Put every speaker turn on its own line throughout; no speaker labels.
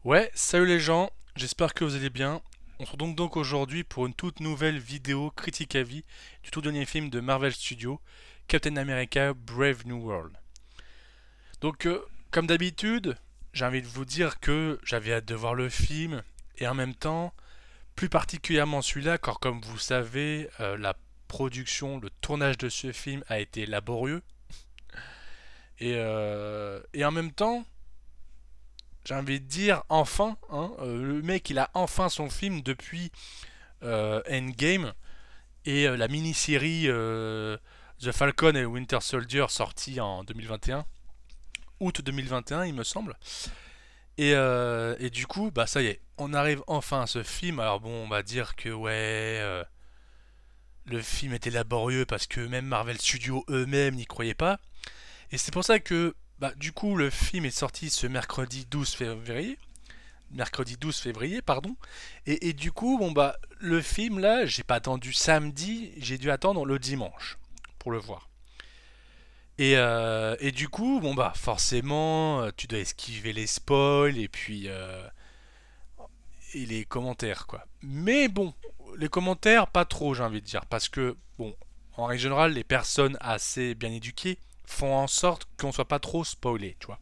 Ouais, salut les gens, j'espère que vous allez bien. On se retrouve donc aujourd'hui pour une toute nouvelle vidéo critique à vie du tout dernier film de Marvel Studios, Captain America Brave New World. Donc, comme d'habitude, j'ai envie de vous dire que j'avais hâte de voir le film et en même temps, plus particulièrement celui-là, car comme vous savez, la production, le tournage de ce film a été laborieux et en même temps, j'ai envie de dire enfin, hein, le mec il a enfin son film depuis Endgame et la mini-série The Falcon et Winter Soldier sortie en 2021, août 2021 il me semble. Et du coup, bah ça y est, on arrive enfin à ce film. Alors bon, on va dire que ouais, le film était laborieux parce que même Marvel Studios eux-mêmes n'y croyaient pas. Et c'est pour ça que, bah, du coup, le film est sorti ce mercredi 12 février. Mercredi 12 février, pardon. Et du coup, bon bah, le film là, j'ai pas attendu samedi, j'ai dû attendre le dimanche pour le voir. Et du coup, bon bah, forcément, tu dois esquiver les spoils et les commentaires quoi. Mais bon, les commentaires pas trop, j'ai envie de dire, parce que bon, en règle générale, les personnes assez bien éduquées font en sorte qu'on soit pas trop spoilé, tu vois.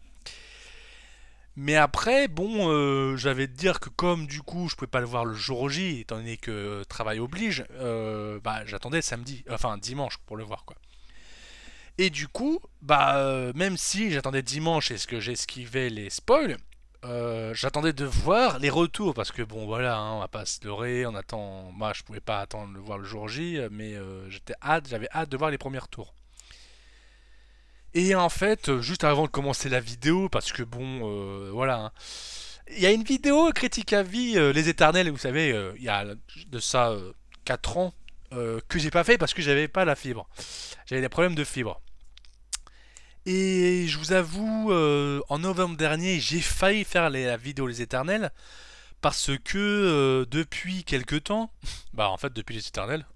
Mais après, bon, j'avais de dire que comme du coup je pouvais pas le voir le jour J, étant donné que travail oblige, bah j'attendais samedi, enfin dimanche pour le voir quoi. Et du coup, bah même si j'attendais dimanche et ce que j'esquivais les spoils, j'attendais de voir les retours parce que bon voilà, hein, on va pas se leurrer, on attend, moi je pouvais pas attendre de voir le jour J, mais j'avais hâte de voir les premiers tours. Et en fait, juste avant de commencer la vidéo, parce que bon, voilà, hein, il y a une vidéo critique à vie, Les Éternels, vous savez, il y a de ça 4 ans, que j'ai pas fait parce que j'avais pas la fibre. J'avais des problèmes de fibre. Et je vous avoue, en novembre dernier, j'ai failli faire la vidéo Les Éternels parce que depuis quelques temps, bah en fait depuis Les Éternels,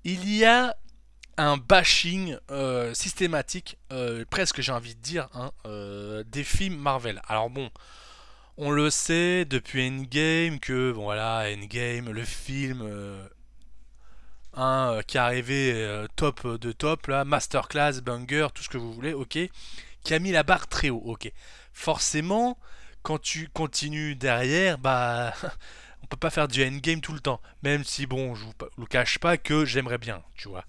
il y a un bashing systématique, presque j'ai envie de dire, hein, des films Marvel. Alors bon, on le sait depuis Endgame que bon voilà Endgame, le film qui est arrivé top de top là, masterclass, banger, tout ce que vous voulez, ok, qui a mis la barre très haut, ok. Forcément, quand tu continues derrière, bah on peut pas faire du Endgame tout le temps, même si bon, je vous cache pas que j'aimerais bien, tu vois.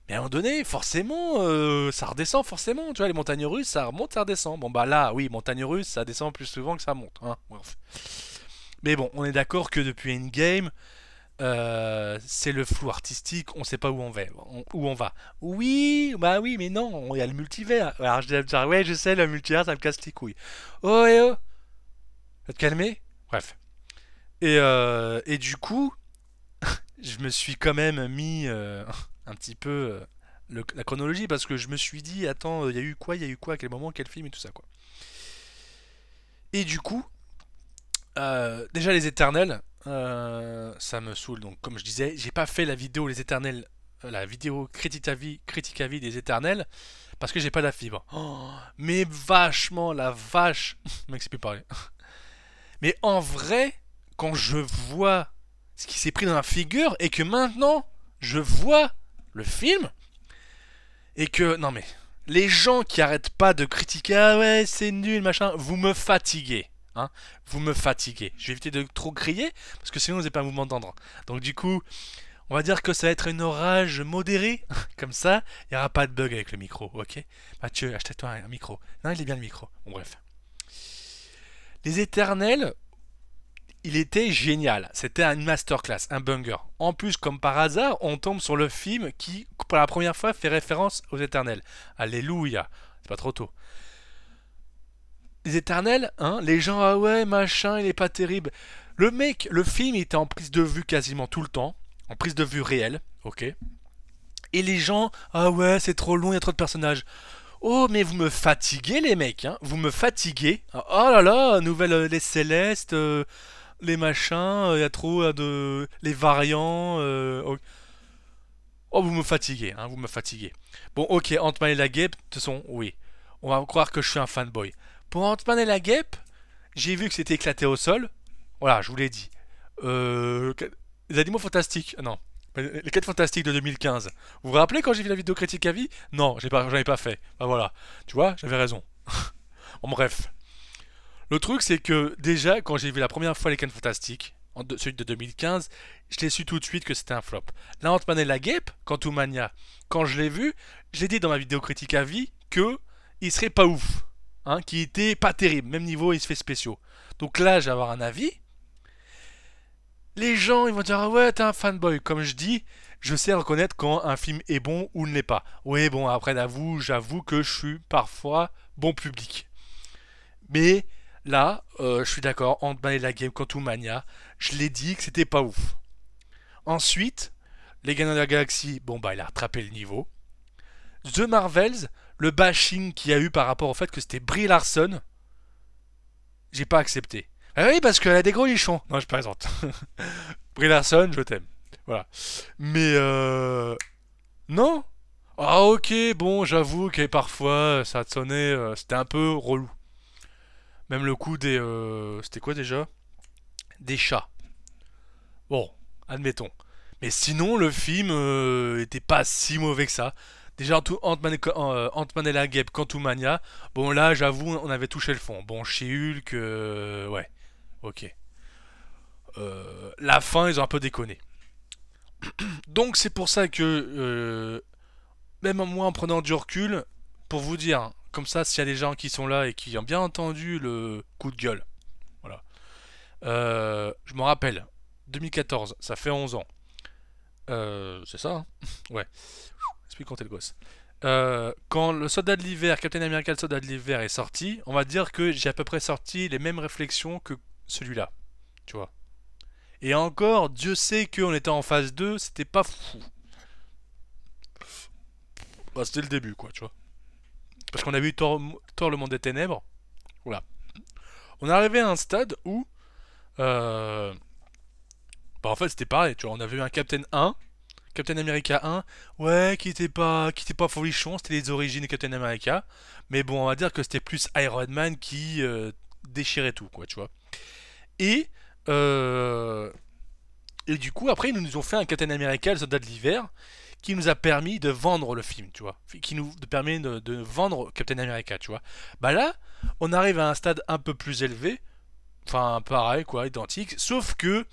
Mais à un moment donné, forcément, ça redescend forcément. Tu vois, les montagnes russes, ça remonte, ça redescend. Bon bah là, oui, montagne russe, ça descend plus souvent que ça monte. Hein. Bref. Mais bon, on est d'accord que depuis Endgame, c'est le flou artistique. On sait pas où on va. Où on va. Oui, bah oui, mais non, il y a le multivers. Alors je vais dire, ouais, je sais, le multivers, ça me casse les couilles. Oh et oh, va te calmer. Bref. Et du coup, je me suis quand même mis un petit peu la chronologie parce que je me suis dit attends il y a eu quoi à quel moment quel film et tout ça quoi. Et du coup déjà les Éternels, ça me saoule, donc comme je disais j'ai pas fait la vidéo les Éternels, la vidéo critique à vie des Éternels parce que j'ai pas la fibre. Oh, mais vachement la vache mec c'est plus parler. Mais en vrai, quand je vois ce qui s'est pris dans la figure et que maintenant je vois le film et que non mais les gens qui arrêtent pas de critiquer ah ouais c'est nul machin, vous me fatiguez. Hein, vous me fatiguez. Je vais éviter de trop crier parce que sinon vous n'avez pas un mouvement d'entendre. Donc du coup, on va dire que ça va être une orage modérée, comme ça, il n'y aura pas de bug avec le micro, ok. Mathieu, achète-toi un micro. Non, il est bien le micro. Bon, bref. Les Éternels, il était génial. C'était une masterclass, un banger. En plus, comme par hasard, on tombe sur le film qui, pour la première fois, fait référence aux Éternels. Alléluia. C'est pas trop tôt. Les Éternels, hein, les gens, ah ouais, machin, il est pas terrible. Le mec, le film était en prise de vue quasiment tout le temps, en prise de vue réelle, ok. Et les gens, ah ouais, c'est trop long, il y a trop de personnages. Oh, mais vous me fatiguez, les mecs, hein. Vous me fatiguez. Oh là là, nouvelle, les Célestes, les machins, il y a trop de. Les variants. Oh, oh, vous me fatiguez, hein, vous me fatiguez. Bon, ok, Ant-Man et la Guêpe, de toute façon, oui. On va croire que je suis un fanboy. Pour Ant-Man et la Guêpe, j'ai vu que c'était éclaté au sol. Voilà, je vous l'ai dit. Euh, les animaux fantastiques. Non. Les 4 fantastiques de 2015. Vous vous rappelez quand j'ai vu la vidéo critique à vie? Non, j'en ai pas fait. Bah voilà. Tu vois, j'avais raison. En bref. Le truc, c'est que déjà, quand j'ai vu la première fois les 4 fantastiques, celui de 2015, je l'ai su tout de suite que c'était un flop. La Ant-Man et la Guêpe, Quantumania, quand je l'ai vu, je l'ai dit dans ma vidéo critique à vie que il serait pas ouf. Hein, qui était pas terrible, même niveau effets spéciaux. Donc là, je vais avoir un avis. Les gens, ils vont dire, ah ouais, t'es un fanboy. Comme je dis, je sais reconnaître quand un film est bon ou ne l'est pas. Oui, bon, après, j'avoue que je suis parfois bon public. Mais là, je suis d'accord, Ant-Man et la Game Quantumania, je l'ai dit que c'était pas ouf. Ensuite, les Gardiens de la Galaxie, bon bah il a rattrapé le niveau. The Marvels, le bashing qu'il y a eu par rapport au fait que c'était Brie Larson, j'ai pas accepté. Ah oui, parce qu'elle a des gros lichons. Non, je plaisante. Brie Larson, je t'aime. Voilà. Mais non. Ah ok, bon, j'avoue que parfois ça sonnait, c'était un peu relou. Même le coup des, c'était quoi déjà? Des chats. Bon, admettons. Mais sinon, le film était pas si mauvais que ça. Déjà, Ant-Man et la Guêpe, Quantumania. Bon, là, j'avoue, on avait touché le fond. Bon, chez Hulk, ouais, ok. La fin, ils ont un peu déconné. Donc, c'est pour ça que, même moi, en prenant du recul, pour vous dire, hein, comme ça, s'il y a des gens qui sont là et qui ont bien entendu le coup de gueule, voilà. Je me rappelle, 2014, ça fait 11 ans. C'est ça, hein. Ouais. Explique compter le gosse. Quand le soldat de l'hiver, Captain America le soldat de l'hiver est sorti, on va dire que j'ai à peu près sorti les mêmes réflexions que celui-là. Tu vois. Et encore, Dieu sait qu'on était en phase 2, c'était pas fou. Bah, c'était le début, quoi, tu vois. Parce qu'on a vu Thor le monde des ténèbres. Voilà. On est arrivé à un stade où. Euh, Bah, en fait, c'était pareil, tu vois. On avait eu un Captain 1, Captain America 1, ouais, qui était pas folichon, c'était les origines de Captain America. Mais bon, on va dire que c'était plus Iron Man qui déchirait tout, quoi, tu vois. Et, euh, et du coup, après, ils nous ont fait un Captain America, le soldat de l'hiver, qui nous a permis de vendre le film, tu vois. Qui nous permet de vendre Captain America, tu vois. Bah là, on arrive à un stade un peu plus élevé, enfin, pareil, quoi, identique, sauf que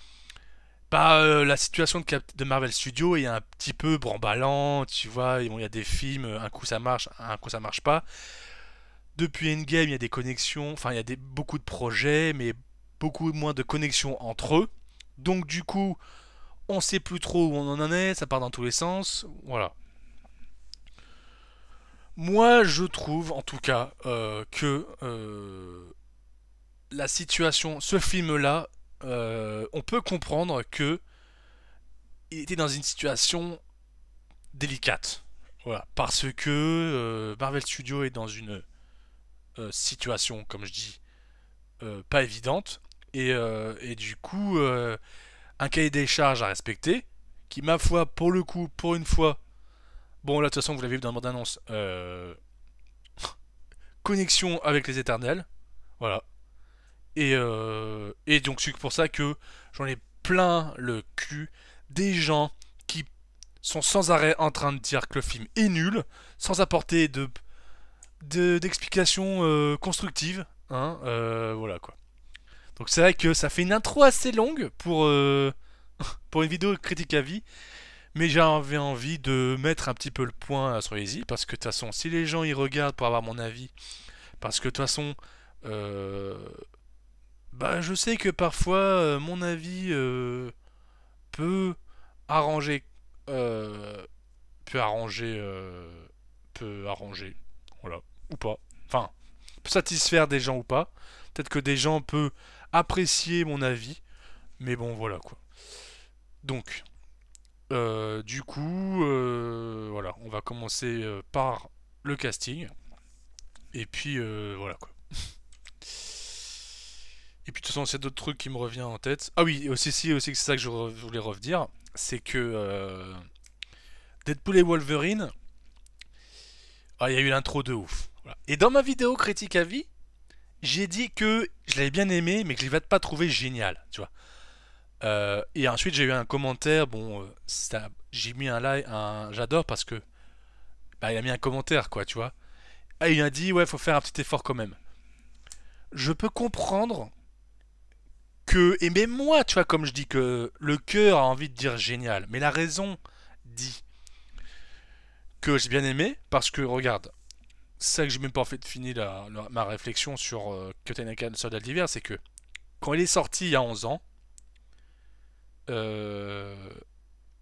bah, la situation de Marvel Studios est un petit peu bramballant, tu vois, il y a des films, un coup ça marche, un coup ça marche pas. Depuis Endgame, il y a des connexions, enfin il y a beaucoup de projets, mais beaucoup moins de connexions entre eux. Donc du coup, on sait plus trop où on en est, ça part dans tous les sens, voilà. Moi, je trouve, en tout cas, que la situation, ce film-là, on peut comprendre que il était dans une situation délicate. Voilà. Parce que Marvel Studios est dans une situation, comme je dis, pas évidente. Et du coup, un cahier des charges à respecter. Qui, ma foi, pour le coup, pour une fois. Bon, là, de toute façon, vous l'avez vu dans le bande-annonce. Connexion avec les éternels. Voilà. Et donc, c'est pour ça que j'en ai plein le cul des gens qui sont sans arrêt en train de dire que le film est nul, sans apporter d'explications constructives. Hein, voilà quoi. Donc c'est vrai que ça fait une intro assez longue pour une vidéo critique à vie, mais j'avais envie de mettre un petit peu le point sur les i, parce que de toute façon, si les gens y regardent pour avoir mon avis, parce que de toute façon, euh, bah, je sais que parfois mon avis peut arranger, euh, peut arranger, peut arranger, voilà, ou pas. Enfin, peut satisfaire des gens ou pas. Peut-être que des gens peuvent apprécier mon avis, mais bon, voilà quoi. Donc, du coup, voilà, on va commencer par le casting, et puis voilà quoi. Et puis de toute façon, c'est d'autres trucs qui me reviennent en tête. Ah oui, aussi, aussi c'est ça que je voulais revenir, c'est que Deadpool et Wolverine, ah, il y a eu l'intro de ouf. Voilà. Et dans ma vidéo critique à vie, j'ai dit que je l'avais bien aimé, mais que je l'avais pas trouvé génial, tu vois. Et ensuite, j'ai eu un commentaire, bon, j'ai mis un like, j'adore parce que, bah, il a mis un commentaire, quoi, tu vois. Ah, il a dit, ouais, faut faire un petit effort quand même. Je peux comprendre que, et même moi, tu vois, comme je dis que le cœur a envie de dire génial, mais la raison dit que j'ai bien aimé parce que, regarde, c'est ça que j'ai même pas en fait fini ma réflexion sur Captain America Soldat d'hiver, c'est que quand il est sorti il y a 11 ans, euh,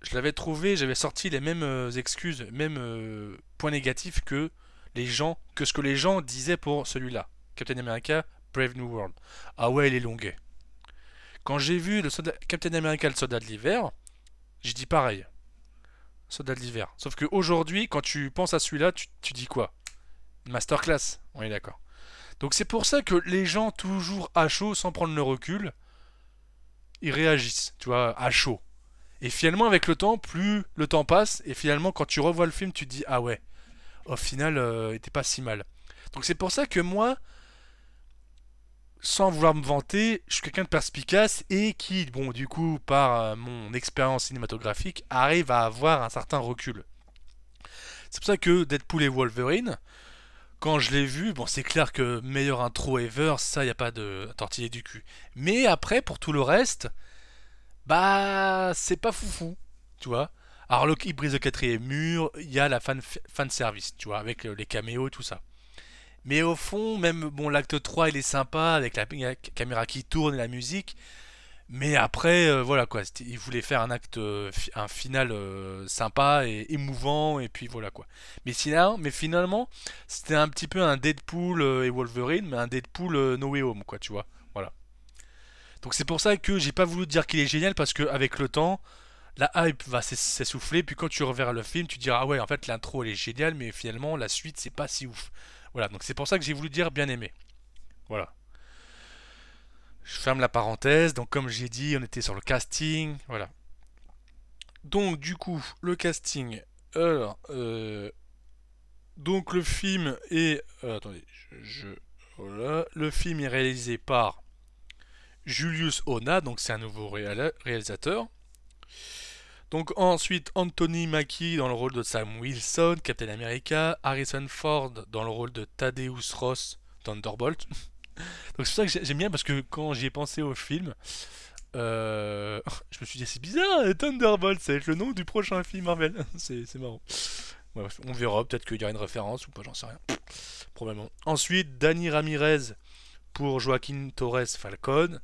je l'avais trouvé, j'avais sorti les mêmes excuses, mêmes points négatifs que ce que les gens disaient pour celui-là, Captain America Brave New World. Ah ouais, il est longuet. Quand j'ai vu Captain America le soldat de l'hiver, j'ai dit pareil, soldat de l'hiver. Sauf qu'aujourd'hui, quand tu penses à celui-là, tu dis quoi? Masterclass, on est d'accord. Donc c'est pour ça que les gens, toujours à chaud, sans prendre le recul, ils réagissent, tu vois, à chaud. Et finalement, avec le temps, plus le temps passe, et finalement, quand tu revois le film, tu te dis, ah ouais, au final, il était pas si mal. Donc c'est pour ça que moi, sans vouloir me vanter, je suis quelqu'un de perspicace et qui, bon, du coup, par mon expérience cinématographique, arrive à avoir un certain recul. C'est pour ça que Deadpool et Wolverine, quand je l'ai vu, bon, c'est clair que meilleure intro ever, ça, y a pas de tortiller du cul. Mais après, pour tout le reste, bah, c'est pas foufou, tu vois. Alors, il brise le quatrième mur, il y a la fan service, tu vois, avec les caméos et tout ça. Mais au fond, même, bon, l'acte 3 il est sympa, avec la caméra qui tourne et la musique. Mais après, voilà quoi, il voulait faire un acte, un final sympa et émouvant, et puis voilà quoi. Mais finalement, c'était un petit peu un Deadpool et Wolverine, mais un Deadpool No Way Home, quoi, tu vois. Voilà. Donc c'est pour ça que j'ai pas voulu dire qu'il est génial, parce qu'avec le temps, la hype va s'essouffler, puis quand tu reverras le film, tu diras, ah ouais, en fait, l'intro elle est géniale, mais finalement, la suite, c'est pas si ouf. Voilà, donc c'est pour ça que j'ai voulu dire bien aimé. Voilà. Je ferme la parenthèse, donc comme j'ai dit, on était sur le casting, voilà. Donc du coup, le casting. Alors, donc le film est... attendez, voilà. Le film est réalisé par Julius Ona, donc c'est un nouveau réalisateur. Donc ensuite Anthony Mackie dans le rôle de Sam Wilson, Captain America, Harrison Ford dans le rôle de Thaddeus Ross, Thunderbolt. Donc c'est pour ça que j'aime bien, parce que quand j'y ai pensé au film, je me suis dit c'est bizarre, Thunderbolt, ça va être le nom du prochain film Marvel. C'est marrant. Ouais, on verra, peut-être qu'il y aura une référence ou pas, j'en sais rien. Probablement. Ensuite, Danny Ramirez pour Joaquin Torres Falcon.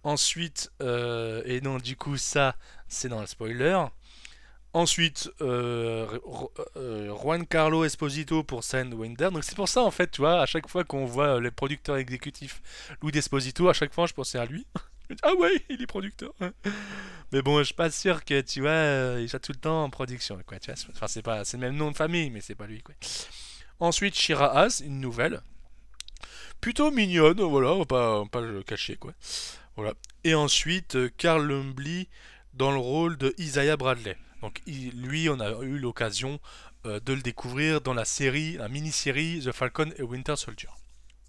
Ensuite, et non, du coup, ça, c'est dans le spoiler. Ensuite, Juan Carlo Esposito pour Winder. Donc c'est pour ça, en fait, tu vois, à chaque fois qu'on voit les producteurs exécutifs Louis Esposito, à chaque fois, je pensais à lui. Ah ouais, il est producteur. Mais bon, je suis pas sûr que, tu vois, il soit tout le temps en production, quoi. Tu vois, enfin, c'est le même nom de famille, mais c'est pas lui, quoi. Ensuite, Shira Haas, une nouvelle. Plutôt mignonne, voilà, on va pas le cacher, quoi. Voilà. Et ensuite, Carl Lumbly dans le rôle de Isaiah Bradley. Donc lui, on a eu l'occasion de le découvrir dans la mini-série The Falcon et Winter Soldier.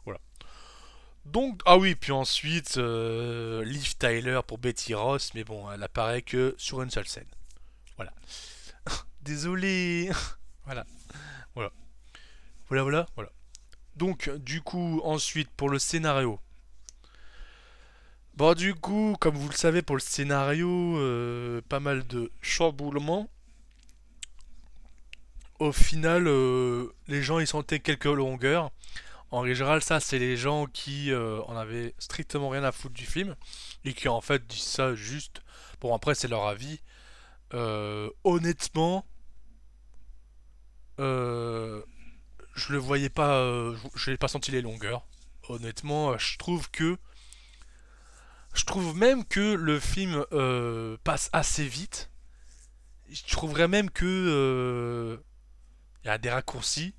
Voilà. Donc, ah oui, puis ensuite, Liv Tyler pour Betty Ross, mais bon, elle apparaît que sur une seule scène. Voilà. Désolé. Voilà. Voilà. Voilà. Donc, du coup, ensuite, pour le scénario. Bon, du coup, comme vous le savez, pour le scénario, pas mal de chamboulements. Au final, les gens ils sentaient quelques longueurs. En général, ça, c'est les gens qui en avaient strictement rien à foutre du film et qui en fait disent ça juste. Bon, après, c'est leur avis. Honnêtement, euh, je le voyais pas, je n'ai pas senti les longueurs. Honnêtement, je trouve même que le film passe assez vite. Je trouverais même que il y a des raccourcis.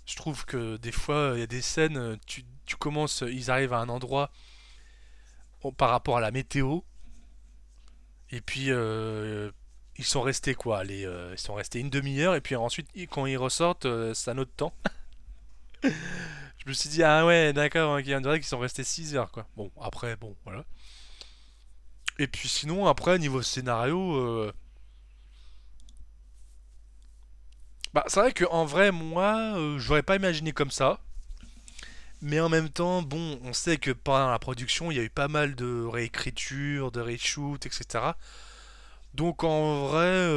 Je trouve que des fois, il y a des scènes, tu commences, ils arrivent à un endroit par rapport à la météo, et puis ils sont restés quoi, ils sont restés une demi-heure, et puis ensuite, quand ils ressortent, c'est un autre temps. Je me suis dit, ah ouais, d'accord, ok, on dirait qu'ils sont restés 6 heures, quoi. Bon, après, bon, voilà. Et puis sinon, après, niveau scénario, bah, c'est vrai qu'en vrai, moi, j'aurais pas imaginé comme ça. Mais en même temps, bon, on sait que pendant la production, il y a eu pas mal de réécriture, de reshoot, etc. Donc en vrai,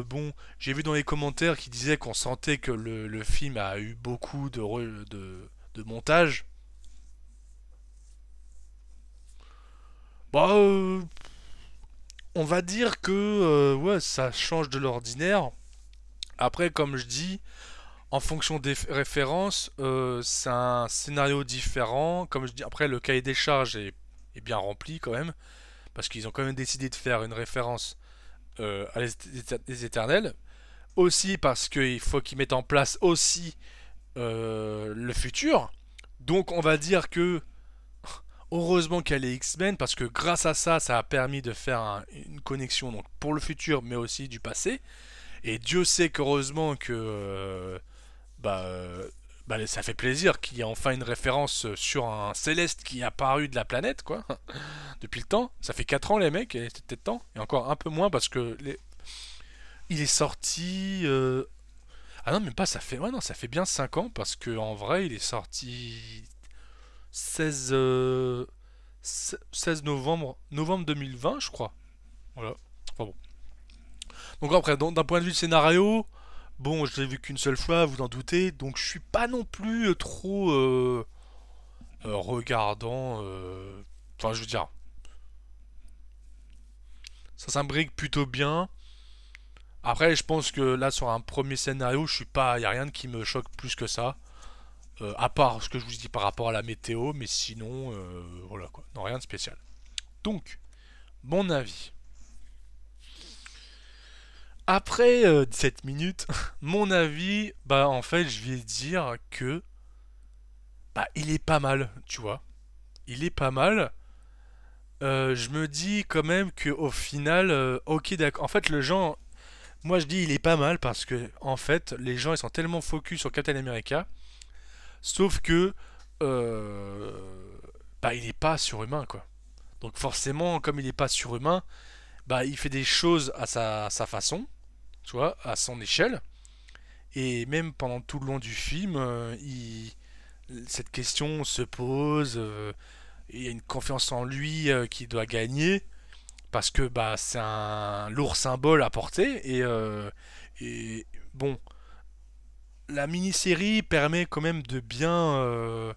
bon, j'ai vu dans les commentaires qui disaient qu'on sentait que le film a eu beaucoup de montage. Bah, on va dire que ouais, ça change de l'ordinaire. Après, comme je dis, en fonction des références, c'est un scénario différent. Comme je dis, après, le cahier des charges est bien rempli quand même, parce qu'ils ont quand même décidé de faire une référence à les éternels. Aussi parce qu'il faut qu'ils mettent en place aussi le futur. Donc on va dire que heureusement qu'il y a les X-Men parce que grâce à ça, ça a permis de faire une connexion donc pour le futur mais aussi du passé. Et Dieu sait qu'heureusement que bah, bah, ça fait plaisir qu'il y ait enfin une référence sur un céleste qui est apparu de la planète quoi. Depuis le temps. Ça fait 4 ans les mecs et c'était peut-être temps. Et encore un peu moins parce que il est sorti ah non, même pas, ça fait. Ouais, non, ça fait bien 5 ans parce que en vrai, il est sorti 16, 16 novembre 2020, je crois. Voilà. Enfin bon. Donc après, d'un point de vue scénario, bon, je l'ai vu qu'une seule fois, vous en doutez, donc je suis pas non plus trop regardant. Enfin, je veux dire, ça s'imbrique plutôt bien. Après, je pense que là, sur un premier scénario, je suis pas, y a rien qui me choque plus que ça. À part ce que je vous dis par rapport à la météo, mais sinon, voilà quoi, non, rien de spécial. Donc, mon avis. Après 17 minutes, mon avis, bah en fait, je vais dire que bah il est pas mal, tu vois. Il est pas mal. Je me dis quand même que au final, ok d'accord. En fait, le gens, moi je dis il est pas mal parce que en fait, les gens ils sont tellement focus sur Captain America, sauf que euh, bah il est pas surhumain quoi. Donc forcément, comme il est pas surhumain, bah il fait des choses à sa façon, tu vois, à son échelle. Et même pendant tout le long du film, cette question se pose. Il y a une confiance en lui qui doit gagner parce que bah c'est un lourd symbole à porter et bon, la mini-série permet quand même de bien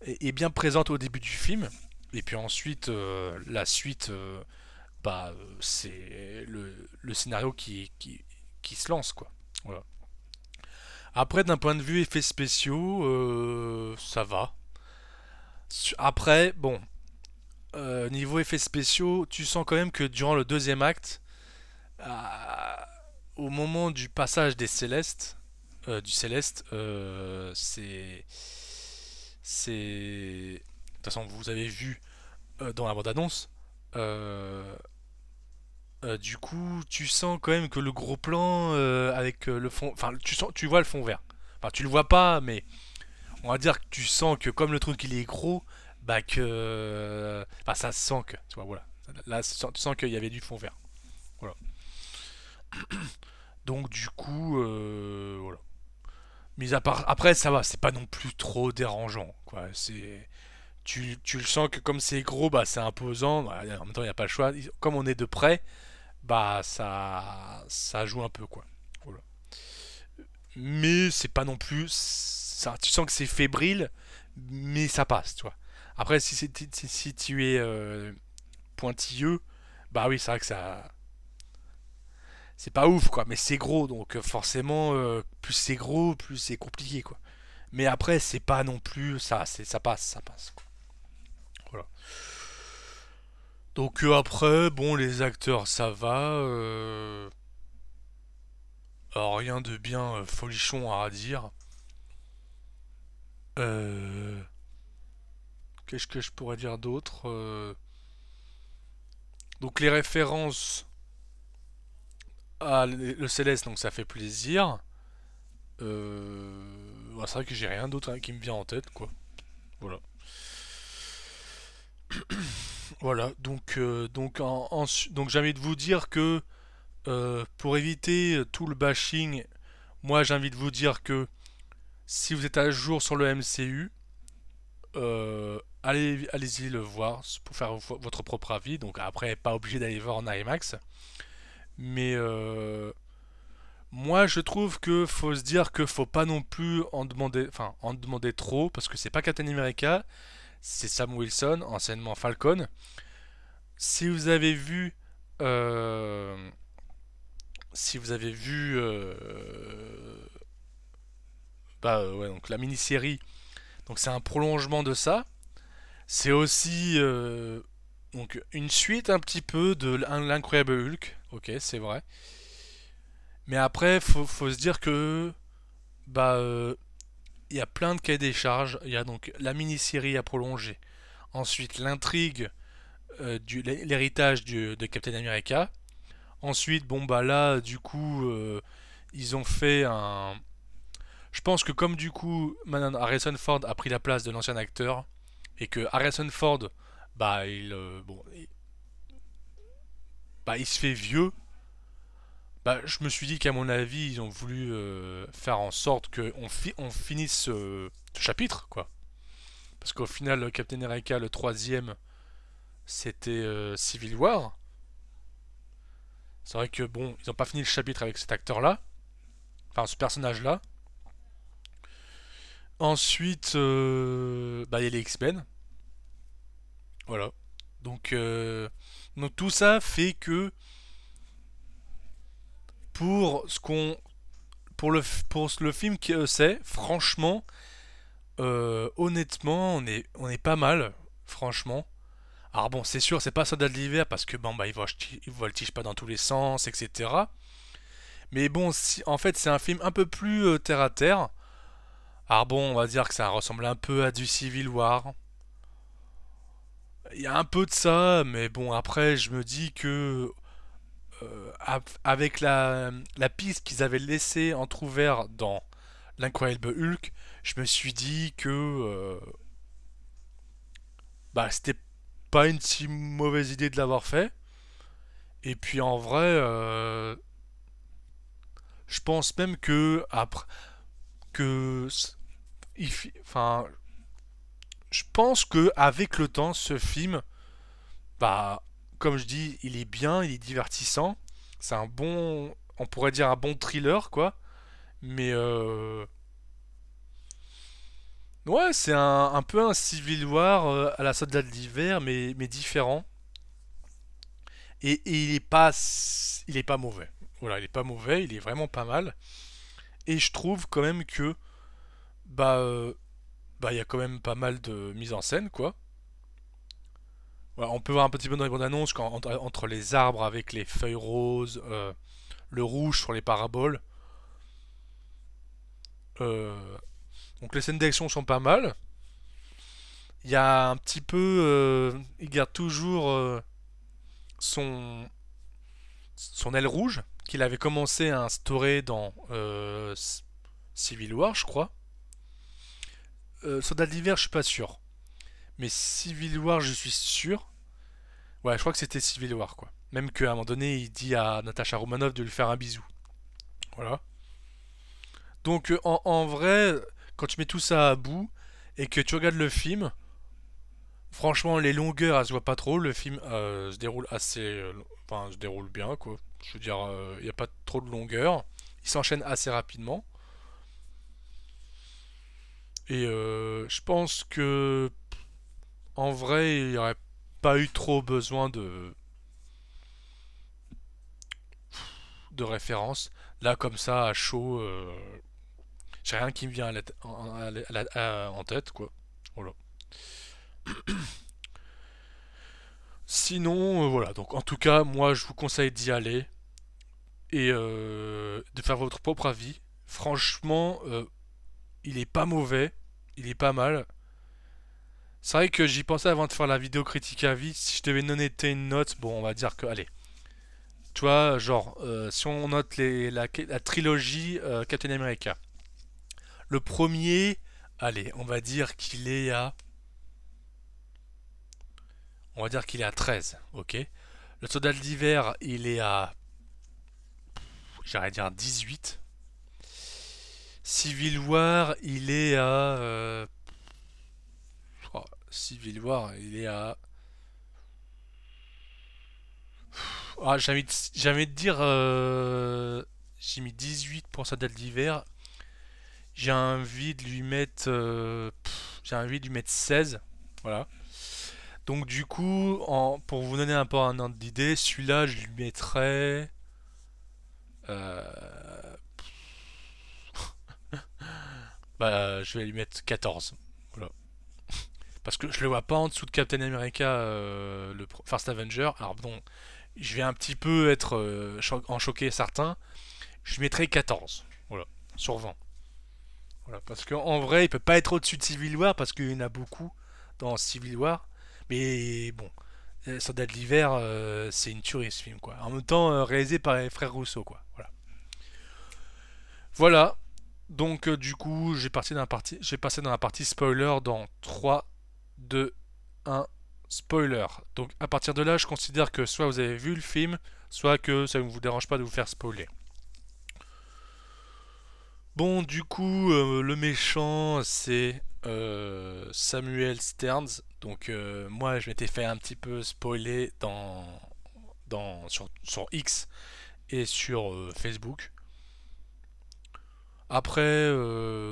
est bien présente au début du film et puis ensuite la suite bah c'est le scénario qui se lance quoi. Voilà. Après, d'un point de vue effets spéciaux, ça va. Après, bon, niveau effets spéciaux, tu sens quand même que durant le deuxième acte, au moment du passage des Célestes, du Céleste, c'est. De toute façon, vous avez vu dans la bande-annonce. euh, du coup, tu sens quand même que le gros plan avec le fond, enfin, tu vois le fond vert. Enfin, tu le vois pas, mais on va dire que tu sens que comme le truc il est gros, bah que, enfin, ça se sent que, tu vois, voilà. Là, tu sens qu'il y avait du fond vert. Voilà. Donc du coup, voilà. Mis à part, après ça va, c'est pas non plus trop dérangeant, quoi. Tu le sens que comme c'est gros, bah c'est imposant. Bah, en même temps, il n'y a pas le choix. Comme on est de près, bah ça joue un peu, quoi. Voilà. Mais c'est pas non plus, ça, tu sens que c'est fébrile, mais ça passe, tu vois. Après, si tu es pointilleux, bah oui, c'est vrai que ça, c'est pas ouf quoi, mais c'est gros donc forcément plus c'est gros, plus c'est compliqué quoi. Mais après c'est pas non plus ça, ça passe quoi. Voilà. Donc après bon les acteurs ça va, rien de bien folichon à dire. Euh, Qu'est-ce que je pourrais dire d'autre Donc les références à le Céleste donc ça fait plaisir. Ouais, c'est vrai que j'ai rien d'autre hein, qui me vient en tête, quoi. Voilà. Voilà, donc j'ai envie de vous dire que pour éviter tout le bashing, moi j'ai envie de vous dire que si vous êtes à jour sur le MCU, allez-y le voir pour faire votre propre avis. Donc après, pas obligé d'aller voir en IMAX. Mais moi je trouve que faut se dire que faut pas non plus en demander trop, parce que c'est pas Captain America, c'est Sam Wilson, anciennement Falcon. Si vous avez vu, euh, si vous avez vu, ouais, donc la mini-série, donc c'est un prolongement de ça. C'est aussi donc une suite un petit peu de l'incroyable Hulk. Ok, c'est vrai. Mais après, faut se dire que bah il y a plein de cahiers des charges. Il y a donc la mini-série à prolonger. Ensuite, l'intrigue l'héritage de Captain America. Ensuite, bon bah là, du coup, ils ont fait un. Je pense que comme du coup, maintenant Harrison Ford a pris la place de l'ancien acteur et que Harrison Ford, bah il se fait vieux. Bah, je me suis dit qu'à mon avis, ils ont voulu faire en sorte on finisse ce chapitre, quoi. Parce qu'au final, Captain America, le troisième, c'était Civil War. C'est vrai que bon, ils n'ont pas fini le chapitre avec cet acteur-là, enfin ce personnage-là. Ensuite, bah, il y a les X-Men, voilà. Donc, donc tout ça fait que pour ce qu'on, pour le film que c'est, franchement, honnêtement, on est pas mal, franchement. Alors bon, c'est sûr, c'est pas Soldat de l'hiver parce que bon bah il voltige pas dans tous les sens, etc. Mais bon, en fait, c'est un film un peu plus terre à terre. Alors bon, on va dire que ça ressemble un peu à du Civil War. Il y a un peu de ça, mais bon, après, je me dis que avec la piste qu'ils avaient laissée entrouverte dans l'Incroyable Hulk, je me suis dit que bah, c'était pas une si mauvaise idée de l'avoir fait. Et puis en vrai, je pense même que après que enfin, je pense que avec le temps, ce film, bah, comme je dis, il est bien, il est divertissant. C'est un bon, on pourrait dire un bon thriller, quoi. Mais ouais, c'est un peu un Civil War à la Soldat de l'hiver, mais différent. Et il est pas mauvais. Voilà, il est pas mauvais, il est vraiment pas mal. Et je trouve quand même que bah il y a quand même pas mal de mise en scène, quoi. Voilà, on peut voir un petit peu dans les bandes annonces entre les arbres avec les feuilles roses, le rouge sur les paraboles. Euh, donc les scènes d'action sont pas mal. Il y a un petit peu, il garde toujours son son aile rouge qu'il avait commencé à instaurer dans Civil War, je crois. Soldat d'hiver, je suis pas sûr, mais Civil War, je suis sûr. Ouais, je crois que c'était Civil War, quoi. Même qu'à un moment donné, il dit à Natasha Romanoff de lui faire un bisou. Voilà. Donc en vrai, quand tu mets tout ça à bout et que tu regardes le film, franchement, les longueurs, elles se voient pas trop. Le film se déroule assez, enfin, se déroule bien, quoi. Je veux dire, il n'y a pas trop de longueur. Il s'enchaîne assez rapidement. Et je pense que en vrai, il n'y aurait pas eu trop besoin de références. Là, comme ça, à chaud, j'ai rien qui me vient en tête, quoi. Voilà. Sinon, voilà. Donc, en tout cas, moi, je vous conseille d'y aller et de faire votre propre avis. Franchement, il est pas mauvais, il est pas mal. C'est vrai que j'y pensais avant de faire la vidéo critique à vie. Si je devais donner une note, bon, on va dire que, allez, tu vois, genre, si on note la trilogie Captain America, Le premier, allez, on va dire qu'il est à... On va dire qu'il est à 13, ok. Le soldat d'hiver, il est à... J'allais dire 18. Civil War, il est à... oh, Civil War, il est à... Ah, j'ai envie de dire... j'ai mis 18 pour soldat d'hiver. J'ai envie de lui mettre... j'ai envie de lui mettre 16. Voilà. Donc du coup, pour vous donner un peu un ordre d'idée, celui-là, je lui mettrais... euh, bah, je vais lui mettre 14. Voilà. Parce que je le vois pas en dessous de Captain America, le First Avenger. Alors bon, je vais un petit peu être en choquer certains. Je lui mettrai 14. Voilà. Sur 20. Voilà. Parce qu'en vrai, il peut pas être au-dessus de Civil War parce qu'il y en a beaucoup dans Civil War. Mais bon, Soldat de l'hiver, c'est une tuerie ce film quoi. En même temps, réalisé par les frères Rousseau quoi. Voilà. Voilà. Donc du coup, j'ai passé dans la partie spoiler dans 3, 2, 1, spoiler. Donc à partir de là, je considère que soit vous avez vu le film, soit que ça ne vous dérange pas de vous faire spoiler. Bon, du coup, le méchant, c'est Samuel Stearns. Donc moi, je m'étais fait un petit peu spoiler sur X et sur Facebook. Après,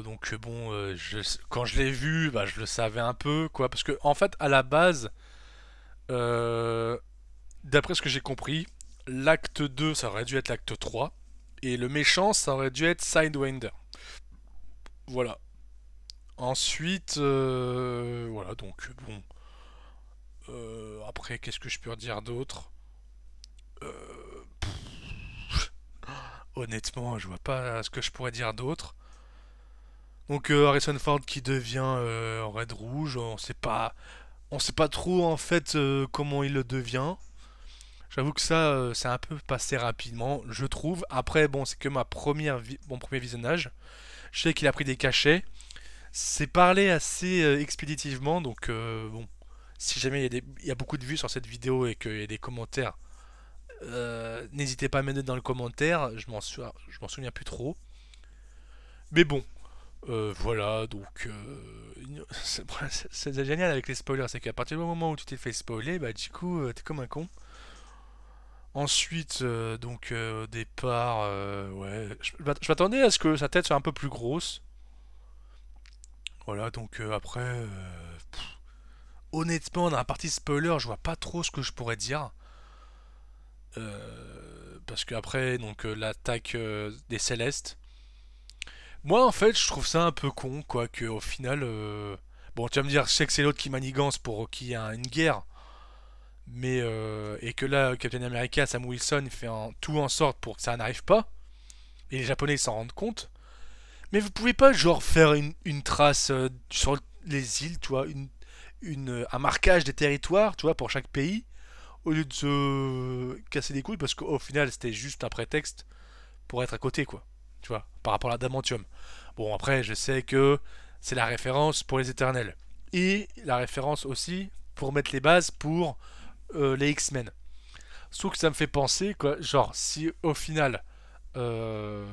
donc bon, quand je l'ai vu, bah, je le savais un peu, quoi, parce que en fait, à la base, euh, d'après ce que j'ai compris, l'acte 2, ça aurait dû être l'acte 3, et le méchant, ça aurait dû être Sidewinder. Voilà. Ensuite, voilà, donc bon. Après, qu'est-ce que je peux dire d'autre? Euh, Honnêtement, je vois pas ce que je pourrais dire d'autre. Donc Harrison Ford qui devient Red Rouge, on sait pas trop en fait comment il le devient. J'avoue que ça, c'est un peu passé rapidement, je trouve. Après, bon, c'est que mon premier visionnage. Je sais qu'il a pris des cachets. C'est parlé assez expéditivement, donc bon, si jamais il y a beaucoup de vues sur cette vidéo et qu'il y a des commentaires, n'hésitez pas à me mettre dans le commentaire. Je m'en souviens plus trop. Mais bon, voilà, donc c'est génial avec les spoilers, c'est qu'à partir du moment où tu t'es fait spoiler, bah du coup t'es comme un con. Ensuite, donc au départ, ouais, je m'attendais à ce que sa tête soit un peu plus grosse. Voilà, donc après, honnêtement, dans la partie spoiler, je vois pas trop ce que je pourrais dire. Parce que après, donc l'attaque des Célestes. Moi, en fait, je trouve ça un peu con, quoi, que au final, bon, tu vas me dire, je sais que c'est l'autre qui manigance pour qu'il y ait une guerre, mais et que là, Captain America, Sam Wilson, fait tout en sorte pour que ça n'arrive pas, et les Japonais s'en rendent compte. Mais vous pouvez pas, genre, faire une trace sur les îles, tu vois, un marquage des territoires, tu vois, pour chaque pays, au lieu de se casser les couilles, parce qu'au final, c'était juste un prétexte pour être à côté, quoi, tu vois, par rapport à l'adamantium. Bon, après, je sais que c'est la référence pour les éternels. Et la référence aussi pour mettre les bases pour les X-Men. Sauf que ça me fait penser, quoi, genre, si au final, euh,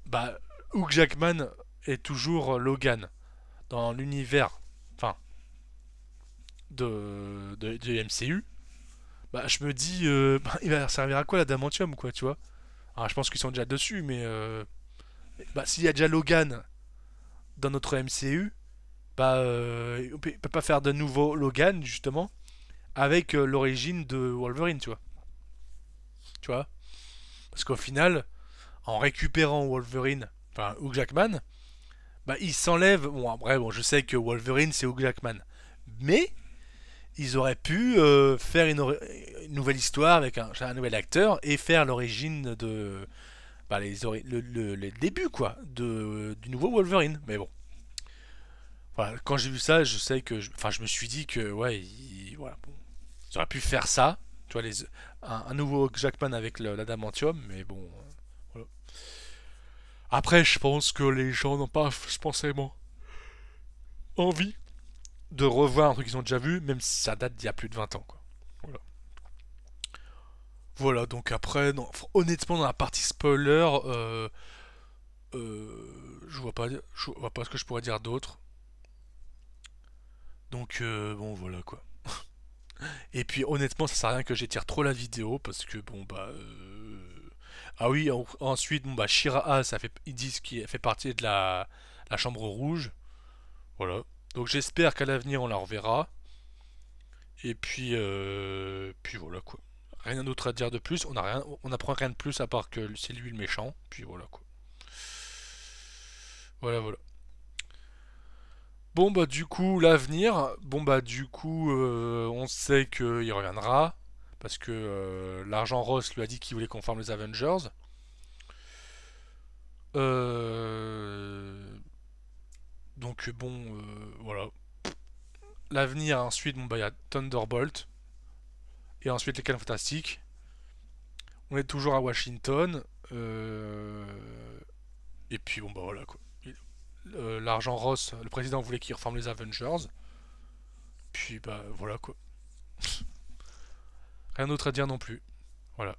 bah, Hugh Jackman est toujours Logan dans l'univers, enfin, de MCU, bah, je me dis, bah, il va servir à quoi l'adamantium, quoi, tu vois. Alors, je pense qu'ils sont déjà dessus, mais bah, s'il y a déjà Logan dans notre MCU, bah, peut pas faire de nouveau Logan, justement, avec l'origine de Wolverine, tu vois. Tu vois. Parce qu'au final, en récupérant Wolverine, enfin Hugh Jackman, bah, il s'enlève. Bon, après, bon, je sais que Wolverine, c'est Hugh Jackman. Mais ils auraient pu faire une nouvelle histoire avec un nouvel acteur et faire l'origine de. Bah, les débuts, quoi, du nouveau Wolverine. Mais bon. Voilà, quand j'ai vu ça, je sais que, enfin, je me suis dit que, ouais, voilà, bon, ils auraient pu faire ça, tu vois, un nouveau Jackman avec l'adamantium, mais bon, voilà. Après, je pense que les gens n'ont pas forcément envie de revoir un truc qu'ils ont déjà vu, même si ça date d'il y a plus de 20 ans, quoi. Voilà. Voilà, donc après, non, honnêtement, dans la partie spoiler, je vois pas ce que je pourrais dire d'autre. Donc, bon, voilà, quoi. Et puis, honnêtement, ça sert à rien que j'étire trop la vidéo, parce que, bon, bah... Ah oui, ensuite, bon, bah, Shiraha, ils disent qu'il fait partie de la Chambre Rouge. Voilà. Donc, j'espère qu'à l'avenir, on la reverra. Et puis voilà quoi. Rien d'autre à dire de plus. On apprend rien de plus à part que c'est lui le méchant. Puis voilà quoi. Voilà voilà. Bon bah du coup l'avenir. Bon bah du coup on sait qu'il reviendra parce que l'argent Ross lui a dit qu'il voulait qu'on forme les Avengers. Euh, donc bon voilà. L'avenir ensuite bon bah il y a Thunderbolt et ensuite les 4 Fantastiques. On est toujours à Washington. Et puis bon bah voilà quoi. L'argent Ross, le président voulait qu'il reforme les Avengers. Puis bah voilà quoi. Rien d'autre à dire non plus. Voilà.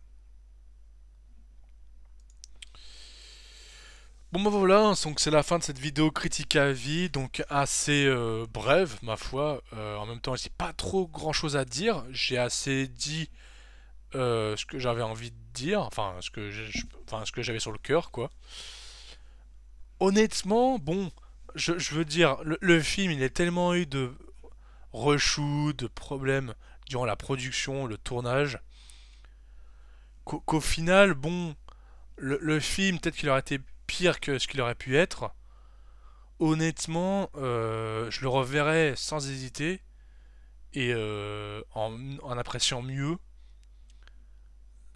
Bon bah voilà, donc c'est la fin de cette vidéo critique à vie, donc assez brève ma foi. En même temps, j'ai pas trop grand chose à dire. J'ai assez dit ce que j'avais envie de dire, enfin ce que j'avais sur le cœur quoi. Honnêtement, bon, je veux dire, le film il a tellement eu de reshoot, de problèmes durant la production, le tournage, qu'au final, bon, le film, peut-être qu'il aurait été pire que ce qu'il aurait pu être. Honnêtement, je le reverrai sans hésiter et en appréciant mieux.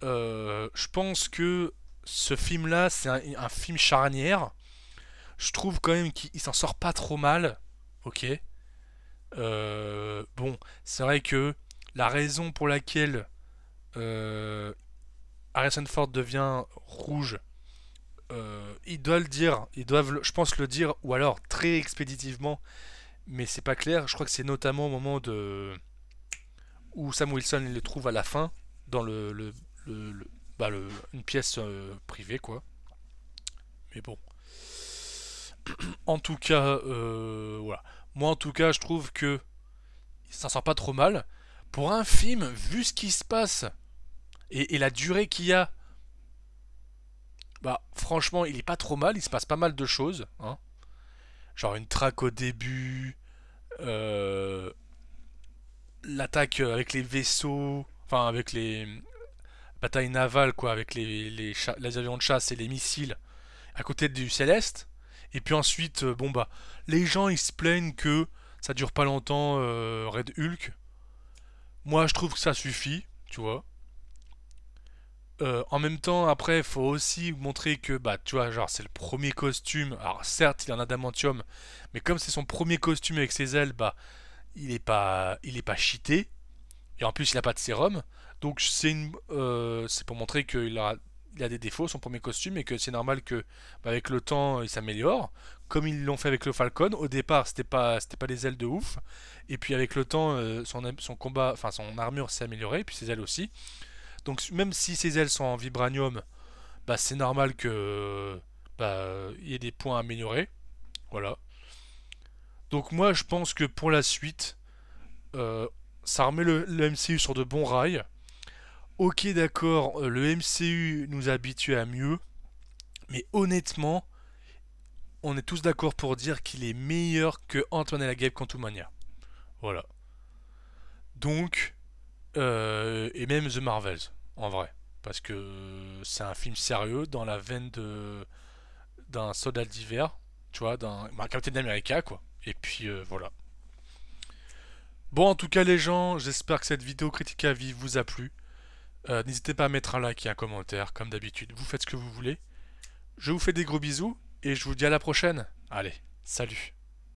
Je pense que ce film-là, c'est un film charnière. Je trouve quand même qu'il s'en sort pas trop mal. Ok. Bon, c'est vrai que la raison pour laquelle euh, Harrison Ford devient rouge, ils doivent le dire, je pense, le dire, ou alors très expéditivement, mais c'est pas clair. Je crois que c'est notamment au moment où Sam Wilson le trouve à la fin, dans une pièce privée, quoi. Mais bon. En tout cas, voilà. Moi, en tout cas, je trouve que ça sent pas trop mal. Pour un film, vu ce qui se passe et la durée qu'il y a, bah franchement, il est pas trop mal. Il se passe pas mal de choses, hein. Genre une traque au début, euh, l'attaque avec les vaisseaux, enfin avec les batailles navales, quoi, avec les avions de chasse et les missiles à côté du Céleste. Et puis ensuite, bon bah, les gens ils se plaignent que ça dure pas longtemps, Red Hulk. Moi, je trouve que ça suffit, tu vois. En même temps, après, il faut aussi montrer que, bah, tu vois, genre, c'est le premier costume. Alors, certes, il en a d'adamantium, mais comme c'est son premier costume avec ses ailes, bah, il est pas cheaté. Et en plus, il a pas de sérum. Donc, c'est pour montrer il a des défauts, son premier costume, et que c'est normal que, bah, avec le temps, il s'améliore. Comme ils l'ont fait avec le Falcon. Au départ, c'était pas des ailes de ouf. Et puis, avec le temps, son combat, enfin, son armure s'est améliorée, puis ses ailes aussi. Donc même si ses ailes sont en vibranium, bah c'est normal que il y ait des points à améliorer. Voilà. Donc moi je pense que pour la suite, euh, ça remet le MCU sur de bons rails. Ok d'accord, le MCU nous a habitués à mieux, mais honnêtement, on est tous d'accord pour dire qu'il est meilleur que Ant-Man et la Guêpe Quantumania. Voilà. Donc, et même The Marvels, en vrai. Parce que c'est un film sérieux dans la veine d'un soldat d'hiver, tu vois, d'un Captain America, quoi. Et puis voilà. Bon, en tout cas, les gens, j'espère que cette vidéo critique à vie vous a plu. N'hésitez pas à mettre un like et un commentaire, comme d'habitude. Vous faites ce que vous voulez. Je vous fais des gros bisous et je vous dis à la prochaine. Allez, salut.